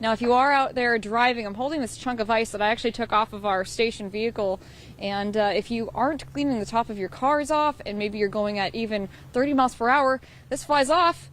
Now, if you are out there driving, I'm holding this chunk of ice that I actually took off of our station vehicle. And if you aren't cleaning the top of your cars off, and maybe you're going at even 30 miles per hour, this flies off.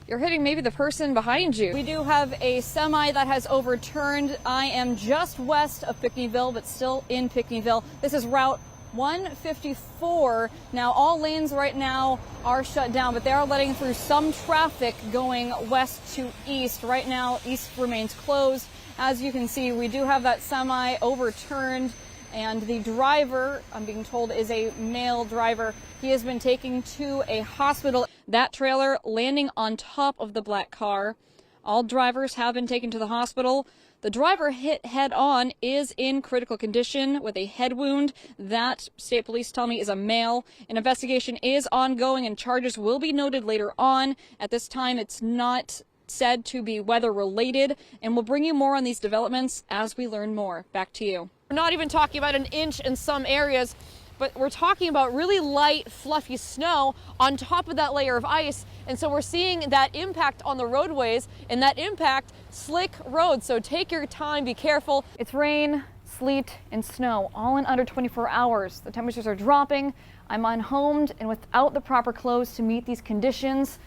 You're hitting maybe the person behind you. We do have a semi that has overturned. I am just west of Pickneyville, but still in Pickneyville. This is Route 154. Now, all lanes right now are shut down, but they are letting through some traffic going west to east. Right now, east remains closed. As you can see, we do have that semi overturned, and the driver, I'm being told, is a male driver. He has been taken to a hospital. That trailer landing on top of the black car. All drivers have been taken to the hospital. The driver hit head-on is in critical condition with a head wound. That, state police tell me, is a male. An investigation is ongoing and charges will be noted later on. At this time, it's not said to be weather-related, and we'll bring you more on these developments as we learn more. Back to you. We're not even talking about an inch in some areas, but we're talking about really light, fluffy snow on top of that layer of ice. And so we're seeing that impact on the roadways, and that impact slick roads. So take your time, be careful. It's rain, sleet, and snow all in under 24 hours. The temperatures are dropping. I'm unhomed and without the proper clothes to meet these conditions.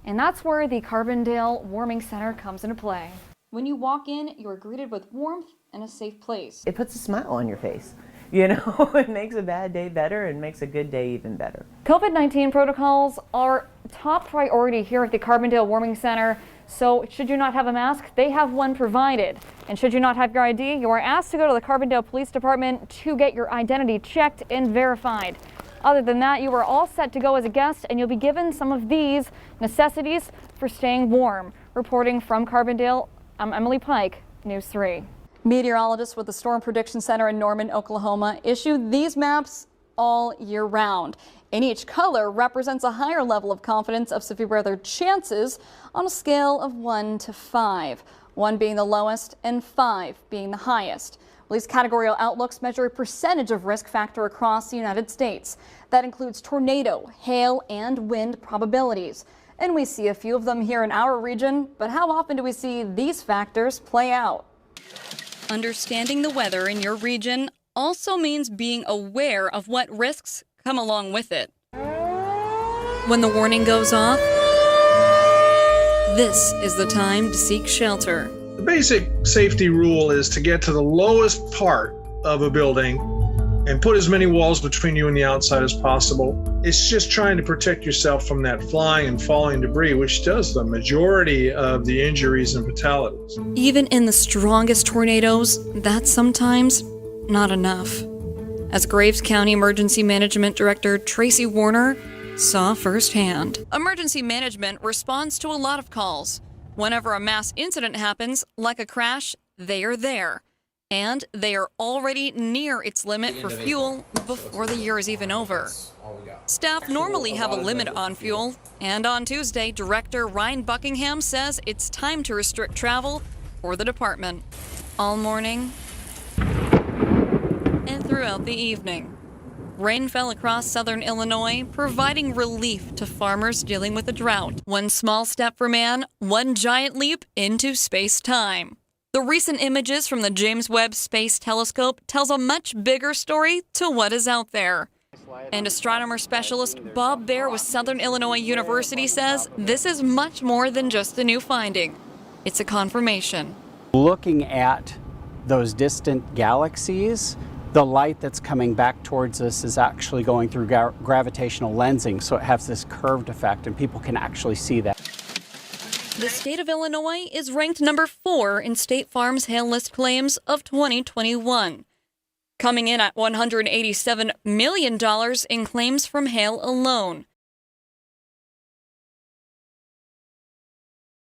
And that's where the Carbondale Warming Center comes into play. When you walk in, you're greeted with warmth and a safe place. It puts a smile on your face. You know, it makes a bad day better and makes a good day even better. COVID-19 protocols are top priority here at the Carbondale Warming Center. So should you not have a mask, they have one provided. And should you not have your ID, you are asked to go to the Carbondale Police Department to get your identity checked and verified. Other than that, you are all set to go as a guest, and you'll be given some of these necessities for staying warm. Reporting from Carbondale, I'm Emily Pike, News 3. Meteorologists with the Storm Prediction Center in Norman, Oklahoma, issue these maps all year round. And each color represents a higher level of confidence of severe weather chances on a scale of 1 to 5. 1 being the lowest and 5 being the highest. Well, these categorical outlooks measure a percentage of risk factor across the United States. That includes tornado, hail, and wind probabilities. And we see a few of them here in our region, but how often do we see these factors play out? Understanding the weather in your region also means being aware of what risks come along with it. When the warning goes off, this is the time to seek shelter. The basic safety rule is to get to the lowest part of a building and put as many walls between you and the outside as possible. It's just trying to protect yourself from that flying and falling debris, which does the majority of the injuries and fatalities. Even in the strongest tornadoes, that's sometimes not enough. As Graves County Emergency Management Director Tracy Warner saw firsthand. Emergency management responds to a lot of calls. Whenever a mass incident happens, like a crash, they are there. And they are already near its limit for fuel before the year is even over. Staff normally have a limit on fuel, and on Tuesday, Director Ryan Buckingham says it's time to restrict travel for the department. All morning and throughout the evening. Rain fell across southern Illinois, providing relief to farmers dealing with a drought. One small step for man, one giant leap into space-time. The recent images from the James Webb Space Telescope tells a much bigger story to what is out there. And astronomer specialist Bob Baer with Southern Illinois University says this is much more than just a new finding. It's a confirmation. Looking at those distant galaxies, the light that's coming back towards us is actually going through gravitational lensing, so it has this curved effect, and people can actually see that. The state of Illinois is ranked number 4 in State Farm's hail list claims of 2021, coming in at $187 million in claims from hail alone.